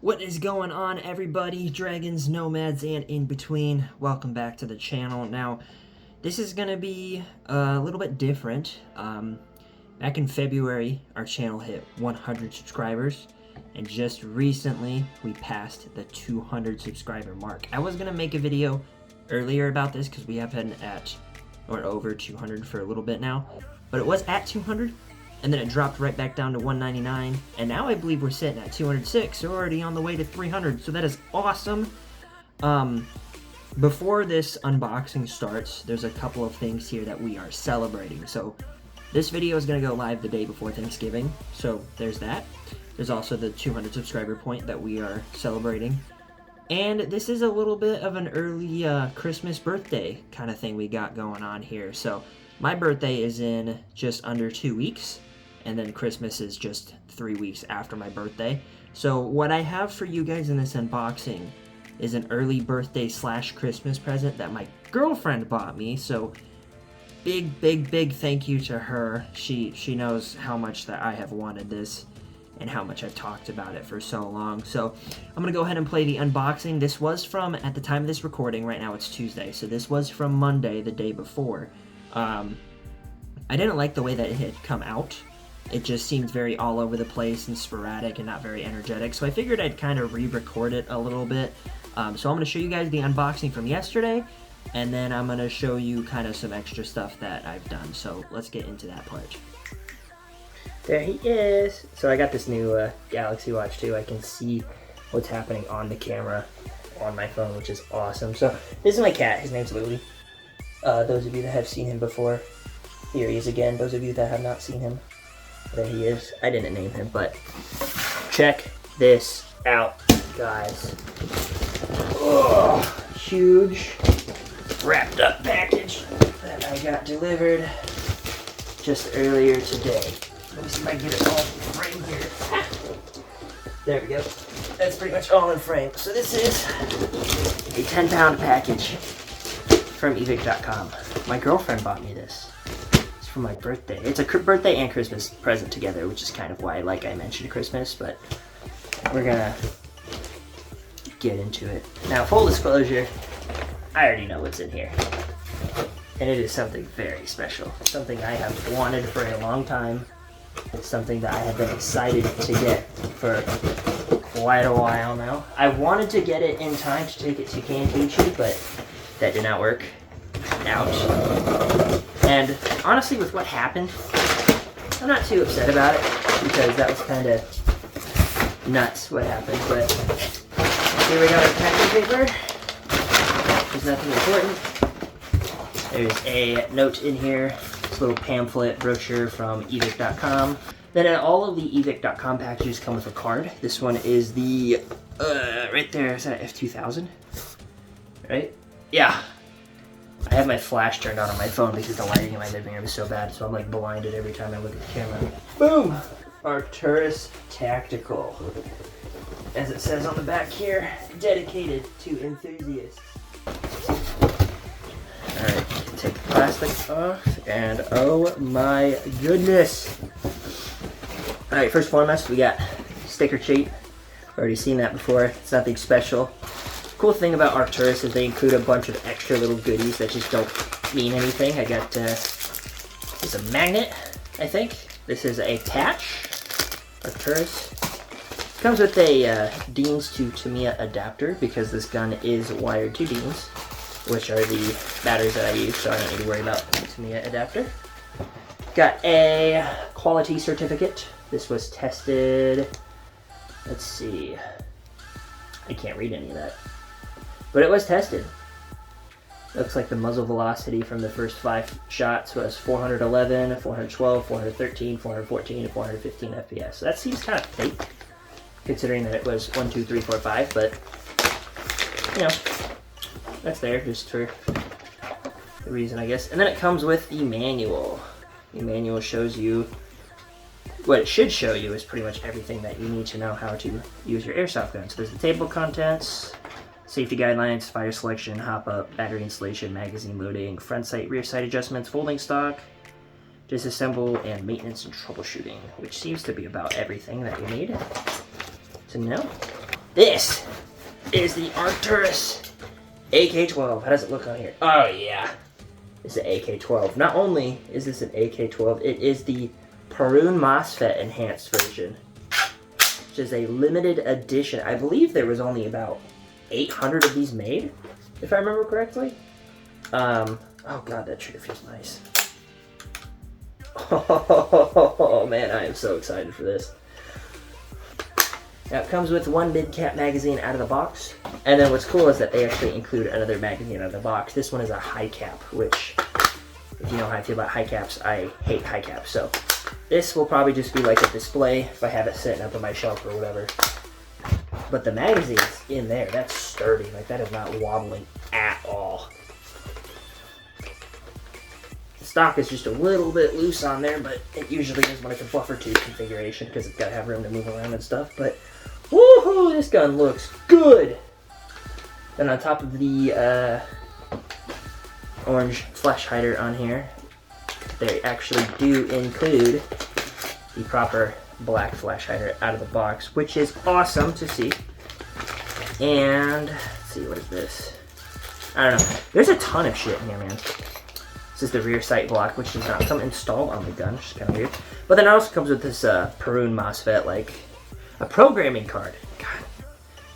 What is going on, everybody? Dragons, nomads, and in between. Welcome back to the channel. Now, this is gonna be a little bit different. Back in February, our channel hit 100 subscribers, and just recently, we passed the 200 subscriber mark. I was gonna make a video earlier about this because we have been at or over 200 for a little bit now, but it was at 200. And then it dropped right back down to 199, and now I believe we're sitting at 206. We're already on the way to 300, so that is awesome. Before this unboxing starts, there's a couple of things here that we are celebrating. So this video is going to go live the day before Thanksgiving, so there's that. There's also the 200 subscriber point that we are celebrating. And this is a little bit of an early Christmas birthday kind of thing we got going on here. So my birthday is in just under 2 weeks. And then Christmas is just 3 weeks after my birthday. So what I have for you guys in this unboxing is an early birthday / Christmas present that my girlfriend bought me. So big thank you to her. She knows how much that I have wanted this and how much I've talked about it for so long. So I'm gonna go ahead and play the unboxing. This was from, at the time of this recording, right now it's Tuesday, so this was from Monday, the day before. I didn't like the way that it had come out. It just seemed very all over the place and sporadic and not very energetic. So I figured I'd kind of re-record it a little bit. So I'm going to show you guys the unboxing from yesterday, and then I'm going to show you kind of some extra stuff that I've done. So let's get into that pledge. There he is. So I got this new Galaxy Watch too. I can see what's happening on the camera on my phone, which is awesome. So this is my cat. His name's Louie. Those of you that have seen him before, here he is again. Those of you that have not seen him, there he is. I didn't name him, but check this out, guys. Oh, huge wrapped up package that I got delivered just earlier today. Let me see if I can get it all framed here. There we go. That's pretty much all in frame. So this is a 10-pound package from evic.com. My girlfriend bought me this. For my birthday. It's a birthday and Christmas present together, which is kind of why, like I mentioned, Christmas, but we're gonna get into it. Now, full disclosure, I already know what's in here. And it is something very special. Something I have wanted for a long time. It's something that I have been excited to get for quite a while now. I wanted to get it in time to take it to Campeche, but that did not work out. And honestly, with what happened, I'm not too upset about it, because that was kind of nuts what happened. But here we got our packing paper. There's nothing important. There's a note in here, this little pamphlet brochure from evic.com. Then all of the evic.com packages come with a card. This one is the, right there, is that F2000? Right? Yeah. I have my flash turned on my phone because the lighting in my living room is so bad, so I'm like blinded every time I look at the camera. Boom! Arcturus Tactical. As it says on the back here, dedicated to enthusiasts. Alright, take the plastic off, and oh my goodness! Alright, first and foremost, we got sticker sheet. Already seen that before, it's nothing special. Cool thing about Arcturus is they include a bunch of extra little goodies that just don't mean anything. I got this a magnet, I think. This is a patch. Arcturus comes with a Deans to Tamiya adapter, because this gun is wired to Deans, which are the batteries that I use, so I don't need to worry about the Tamiya adapter. Got a quality certificate. This was tested. Let's see. I can't read any of that. But it was tested. Looks like the muzzle velocity from the first 5 shots was 411, 412, 413, 414, and 415 FPS. So that seems kind of fake, considering that it was 1, 2, 3, 4, 5, but, you know, that's there just for the reason, I guess. And then it comes with the manual. The manual shows you, what it should show you is pretty much everything that you need to know how to use your airsoft gun. So there's the table of contents, safety guidelines, fire selection, hop-up, battery installation, magazine loading, front sight, rear sight adjustments, folding stock, disassemble, and maintenance and troubleshooting, which seems to be about everything that you need to know. This is the Arcturus AK-12. How does it look on here? Oh yeah, it's an AK-12. Not only is this an AK-12, it is the Perun MOSFET enhanced version, which is a limited edition. I believe there was only about 800 of these made, if I remember correctly. Oh god, that trigger feels nice. Oh man, I am so excited for this. Now it comes with one mid-cap magazine out of the box, and then what's cool is that they actually include another magazine out of the box. This one is a high cap, which, if you know how I feel about high caps, I hate high caps. So this will probably just be like a display if I have it sitting up on my shelf or whatever. But the magazine's in there. That's sturdy. Like, that is not wobbling at all. The stock is just a little bit loose on there, but it usually is when it's a buffer tube configuration because it's got to have room to move around and stuff. But woohoo, this gun looks good. Then on top of the orange flash hider on here, they actually do include the proper black flash hider out of the box, which is awesome to see. And let's see, what is this? I don't know. There's a ton of shit in here, man. This is the rear sight block, which does not come installed on the gun, which is kind of weird. But then it also comes with this Perun MOSFET, like a programming card. God,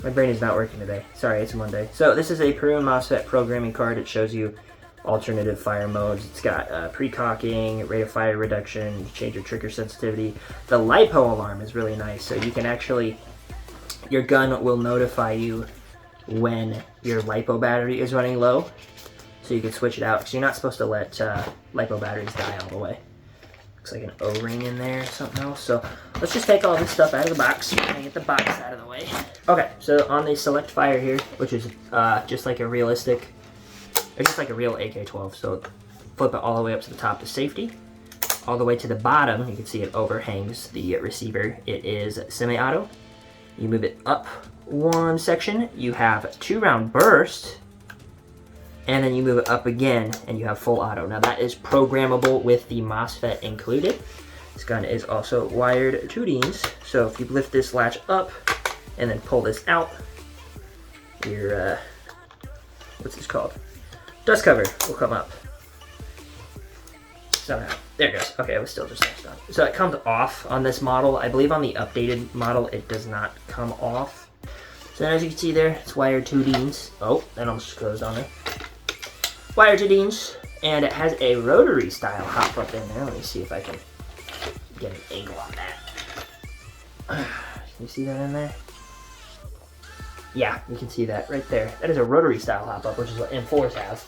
my brain is not working today. Sorry, it's Monday. So this is a Perun MOSFET programming card. It shows you alternative fire modes. It's got precocking, rate of fire reduction, you change your trigger sensitivity. The LiPo alarm is really nice, so you can actually, your gun will notify you when your LiPo battery is running low, so you can switch it out, because you're not supposed to let LiPo batteries die all the way. Looks like an O-ring in there or something else. So let's just take all this stuff out of the box and get the box out of the way. Okay, so on the select fire here, which is just like a realistic, it's just like a real AK-12, so flip it all the way up to the top to safety. All the way to the bottom, you can see it overhangs the receiver. It is semi-auto. You move it up one section, you have 2-round burst, and then you move it up again, and you have full auto. Now that is programmable with the MOSFET included. This gun is also wired to DINs, so if you lift this latch up and then pull this out, your, what's this called? Dust cover will come up. Somehow. There it goes. Okay, it was still just latched on. So it comes off on this model. I believe on the updated model it does not come off. So as you can see there, it's wired to DINs. Oh, that almost closed on there. Wired to DINs, and it has a rotary style hop up in there. Let me see if I can get an angle on that. You see that in there? Yeah, you can see that right there. That is a rotary style hop up, which is what M4s have,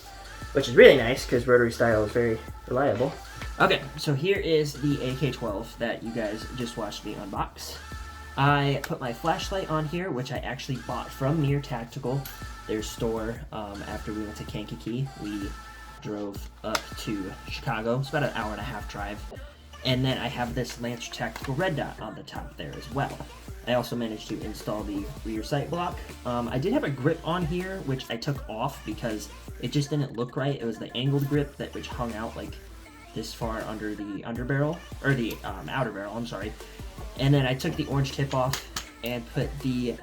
which is really nice because rotary style is very reliable. Okay, so here is the AK-12 that you guys just watched me unbox. I put my flashlight on here, which I actually bought from Mere Tactical, their store. After we went to Kankakee, we drove up to Chicago. It's about an hour-and-a-half drive. And then I have this Lancer Tactical red dot on the top there as well. I also managed to install the rear sight block. I did have a grip on here, which I took off because it just didn't look right. It was the angled grip which hung out like this far under the underbarrel, or the outer barrel, I'm sorry. And then I took the orange tip off and put the,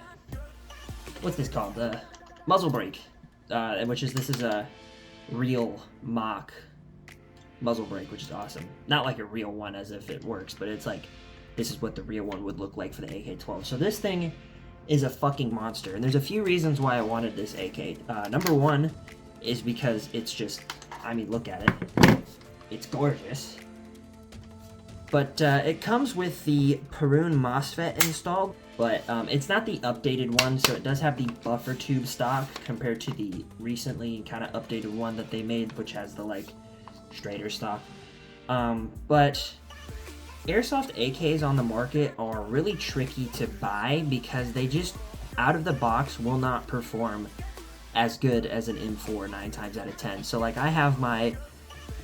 what's this called? The muzzle brake, this is a real mock muzzle brake, which is awesome. Not like a real one as if it works, but it's like, this is what the real one would look like for the AK-12. So this thing is a fucking monster, and there's a few reasons why I wanted this AK. Number one is because it's just, I mean, look at it. It's gorgeous. But it comes with the Perun MOSFET installed, but it's not the updated one, so it does have the buffer tube stock compared to the recently kind of updated one that they made, which has the, like, straighter stock. But airsoft AKs on the market are really tricky to buy because they just, out of the box, will not perform as good as an M4 9 times out of 10. So, like, I have my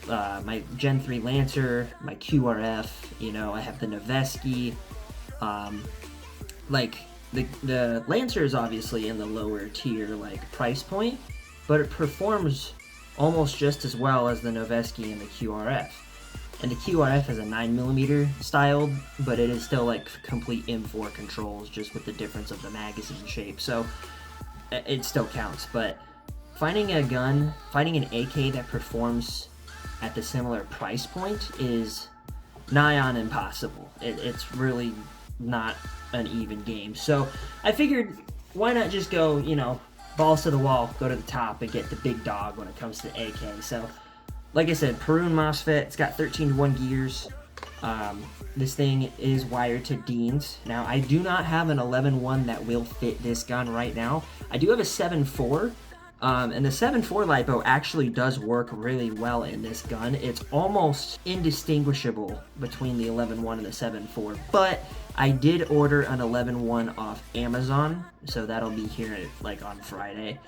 my Gen 3 Lancer, my QRF, you know, I have the Noveski. Like, the Lancer is obviously in the lower tier, like, price point, but it performs almost just as well as the Noveski and the QRF. And the QRF is a 9mm styled, but it is still like complete M4 controls, just with the difference of the magazine shape. So it still counts. But finding a gun, finding an AK that performs at the similar price point is nigh on impossible. It's really not an even game. So I figured, why not just go, you know, balls to the wall, go to the top, and get the big dog when it comes to AK. So, like I said, Perun MOSFET, it's got 13-to-1 gears. This thing is wired to Dean's. Now, I do not have an 11-1 that will fit this gun right now. I do have a 7.4, and the 7.4 LiPo actually does work really well in this gun. It's almost indistinguishable between the 11.1 and the 7.4, but I did order an 11.1 off Amazon, so that'll be here like on Friday.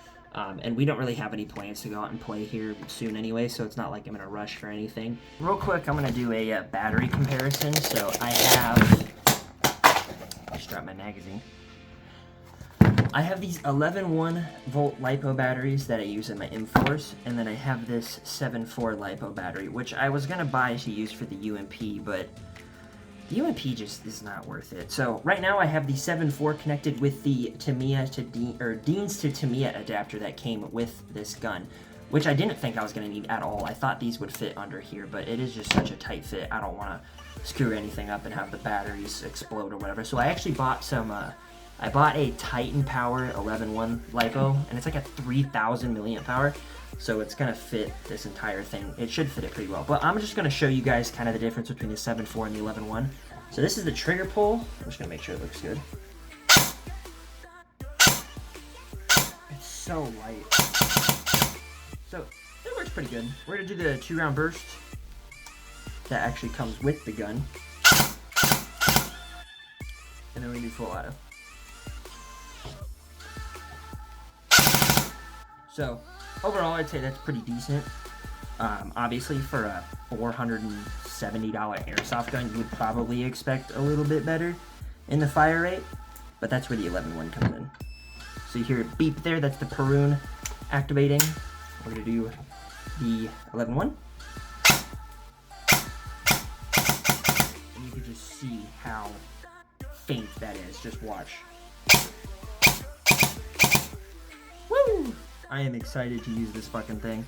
And we don't really have any plans to go out and play here soon anyway, so it's not like I'm in a rush for anything. Real quick, I'm going to do a battery comparison. So I have... just dropped my magazine. I have these 11.1 volt LiPo batteries that I use in my M4s, and then I have this 7.4 LiPo battery, which I was going to buy to use for the UMP, but the UMP just is not worth it. So right now I have the 7.4 connected with the Tamiya to Dean's to Tamiya adapter that came with this gun, which I didn't think I was going to need at all. I thought these would fit under here, but it is just such a tight fit. I don't want to screw anything up and have the batteries explode or whatever. So I actually bought some, I bought a Titan Power 11.1 LiPo, and it's like a 3,000 milliamp hour. So it's going to fit this entire thing. It should fit it pretty well. But I'm just going to show you guys kind of the difference between the 7.4 and the 11.1. So this is the trigger pull. I'm just going to make sure it looks good. It's so light. So it works pretty good. We're going to do the 2-round burst that actually comes with the gun. And then we do full auto. So overall, I'd say that's pretty decent. Obviously, for a $470 airsoft gun, you would probably expect a little bit better in the fire rate, but that's where the 11.1 comes in. So you hear it beep there, that's the Perun activating. We're going to do the 11.1. And you can just see how faint that is. Just watch. Woo! I am excited to use this fucking thing.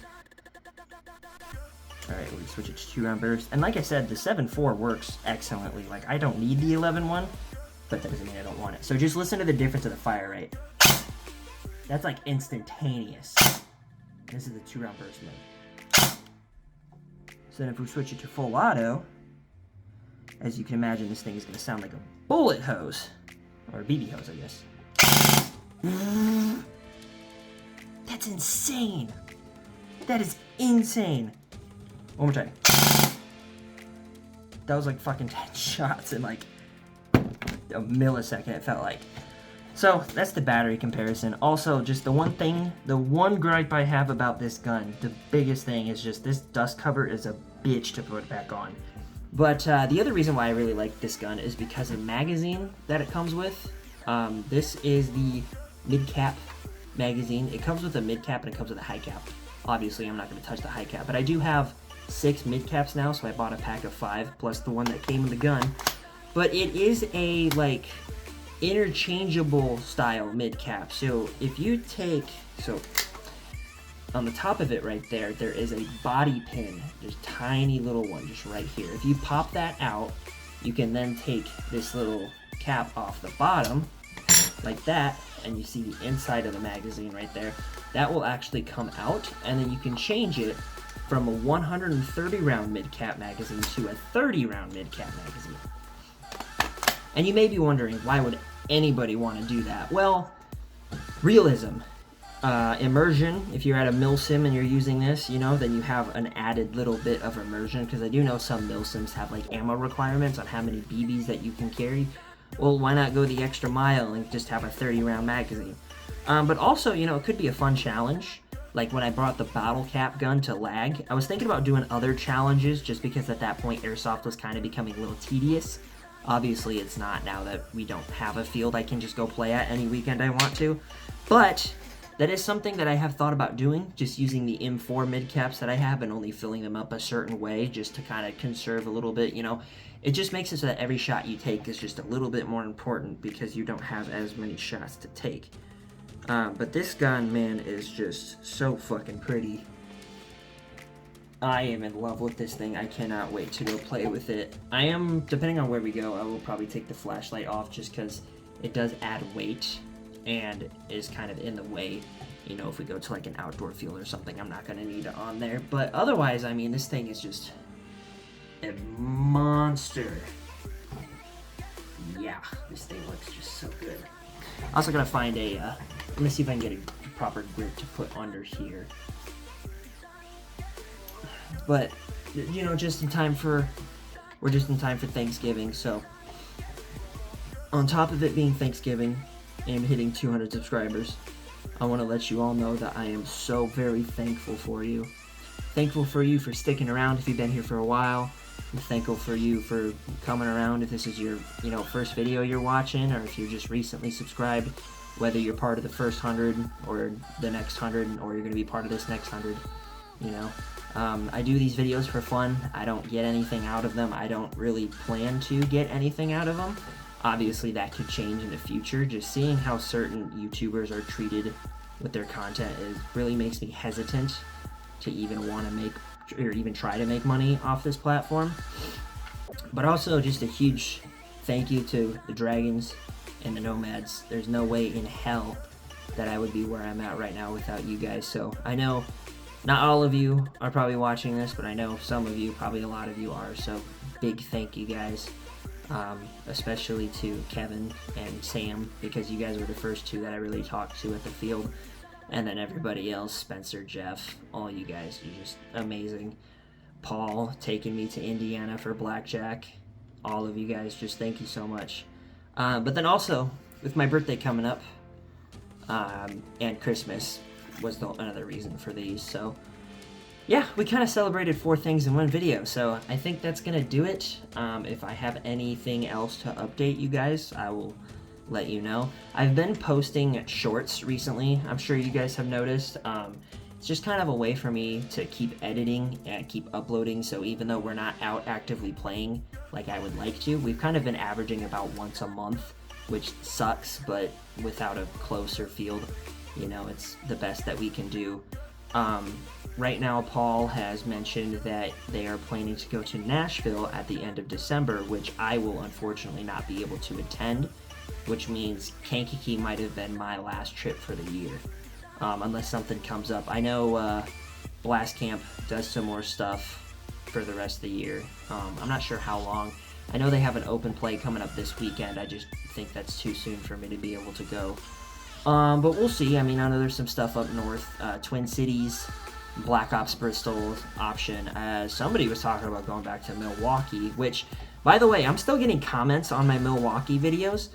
Alright, we switch it to 2-round burst. And like I said, the 7.4 works excellently. Like, I don't need the 11.1, but that doesn't mean I don't want it. So just listen to the difference of the fire rate. That's like instantaneous. This is the 2-round burst mode. So then if we switch it to full auto, as you can imagine, this thing is going to sound like a bullet hose. Or a BB hose, I guess. That's insane. That is insane. One more time. That was like fucking 10 shots in like a millisecond, it felt like. So that's the battery comparison. Also, just the one gripe I have about this gun, the biggest thing is just this dust cover is a bitch to put back on. But the other reason why I really like this gun is because of the magazine that it comes with. This is the mid-cap magazine. It comes with a mid-cap and it comes with a high-cap. Obviously, I'm not going to touch the high-cap, but I do have 6 mid-caps now, so I bought a pack of 5, plus the one that came in the gun. But it is a, like, interchangeable style mid-cap. So if you take, on the top of it right there, there is a body pin, just tiny little one, just right here. If you pop that out, you can then take this little cap off the bottom, like that, and you see the inside of the magazine right there. That will actually come out, and then you can change it from a 130-round mid-cap magazine to a 30-round mid-cap magazine. And you may be wondering, why would anybody want to do that? Well, realism. Immersion, if you're at a milsim and you're using this, you know, then you have an added little bit of immersion, because I do know some milsims have like ammo requirements on how many BBs that you can carry. Well, why not go the extra mile and just have a 30-round magazine? But also, you know, it could be a fun challenge. Like when I brought the bottle cap gun to lag, I was thinking about doing other challenges just because at that point airsoft was kind of becoming a little tedious. Obviously it's not now that we don't have a field I can just go play at any weekend I want to. But that is something that I have thought about doing, just using the M4 mid caps that I have and only filling them up a certain way just to kind of conserve a little bit, you know. It just makes it so that every shot you take is just a little bit more important because you don't have as many shots to take. But this gun, man, is just so fucking pretty. I am in love with this thing. I cannot wait to go play with it. I am, depending on where we go, I will probably take the flashlight off just because it does add weight and is kind of in the way. You know, if we go to like an outdoor field or something, I'm not going to need it on there. But otherwise, I mean, this thing is just a monster. Yeah, this thing looks just so good. Also gonna find a, I'm gonna see if I can get a proper grip to put under here. But, you know, we're just in time for Thanksgiving, so on top of it being Thanksgiving and hitting 200 subscribers, I want to let you all know that I am so very thankful for you. Thankful for you for sticking around if you've been here for a while. I'm thankful for you for coming around if this is your, you know, first video you're watching, or if you're just recently subscribed, whether you're part of the first 100 or the next 100, or you're going to be part of this next 100, you know. I do these videos for fun. I don't get anything out of them. I don't really plan to get anything out of them. Obviously, that could change in the future. Just seeing how certain YouTubers are treated with their content really makes me hesitant to even want to make or even try to make money off this platform. But also just a huge thank you to the Dragons and the Nomads. There's no way in hell that I would be where I'm at right now without you guys. So I know not all of you are probably watching this, but I know some of you, probably a lot of you are. So big thank you guys, especially to Kevin and Sam, because you guys were the first two that I really talked to at the field. And then everybody else, Spencer, Jeff, all you guys, you're just amazing. Paul taking me to Indiana for blackjack. All of you guys, just thank you so much. But then also, with my birthday coming up, and Christmas was another reason for these. So, yeah, we kind of celebrated 4 things in one video. So I think that's going to do it. If I have anything else to update you guys, I will let you know. I've been posting shorts recently. I'm sure you guys have noticed. It's just kind of a way for me to keep editing and keep uploading. So even though we're not out actively playing like I would like to, we've kind of been averaging about once a month, which sucks, but without a closer field, you know, it's the best that we can do. Right now, Paul has mentioned that they are planning to go to Nashville at the end of December, which I will unfortunately not be able to attend, which means Kankakee might have been my last trip for the year, unless something comes up. I know Blast Camp does some more stuff for the rest of the year. I'm not sure how long. I know they have an open play coming up this weekend. I just think that's too soon for me to be able to go. But we'll see. I mean, I know there's some stuff up north. Twin Cities, Black Ops Bristol option. Somebody was talking about going back to Milwaukee, which, by the way, I'm still getting comments on my Milwaukee videos.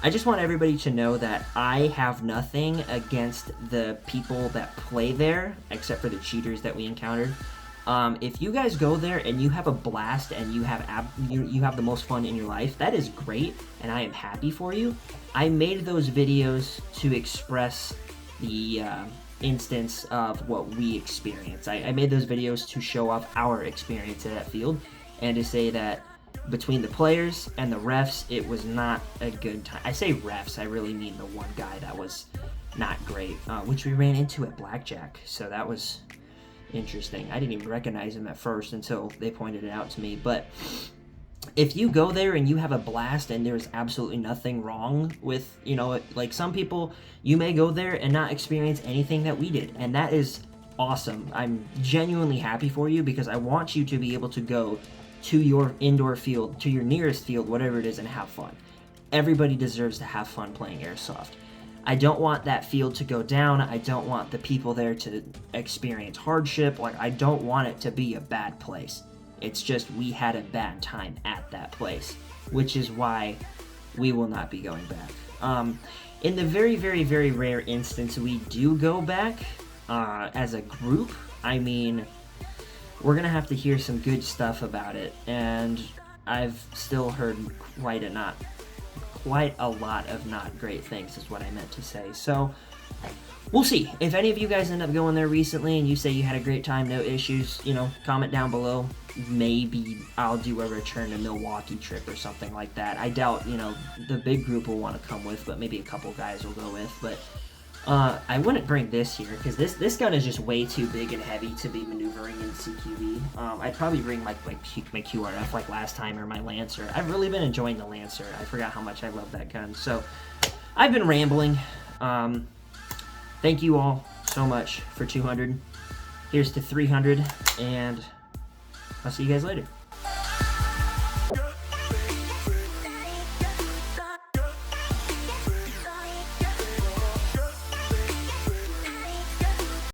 I just want everybody to know that I have nothing against the people that play there, except for the cheaters that we encountered. If you guys go there and you have a blast and you have the most fun in your life, that is great, and I am happy for you. I made those videos to express the instance of what we experienced. I made those videos to show off our experience at that field and to say that between the players and the refs, it was not a good time. I say refs, I really mean the one guy that was not great, which we ran into at blackjack, so that was interesting. I didn't even recognize him at first until they pointed it out to me. But if you go there and you have a blast and there's absolutely nothing wrong with, you know, like some people, you may go there and not experience anything that we did, and that is awesome. I'm genuinely happy for you because I want you to be able to go to your indoor field, to your nearest field, whatever it is, and have fun. Everybody deserves to have fun playing Airsoft. I don't want that field to go down. I don't want the people there to experience hardship. Like, I don't want it to be a bad place. It's just we had a bad time at that place, which is why we will not be going back. In the very, very, very rare instance we do go back as a group, I mean, we're going to have to hear some good stuff about it, and I've still heard quite a lot of not great things is what I meant to say. So we'll see. If any of you guys end up going there recently and you say you had a great time, no issues, you know, comment down below. Maybe I'll do a return to Milwaukee trip or something like that. I doubt, you know, the big group will want to come with, but maybe a couple guys will go with. But I wouldn't bring this here because this gun is just way too big and heavy to be maneuvering in CQB. I'd probably bring my QRF like last time, or my Lancer. I've really been enjoying the Lancer. I forgot how much I love that gun. So I've been rambling. Thank you all so much for 200. Here's to 300, and I'll see you guys later.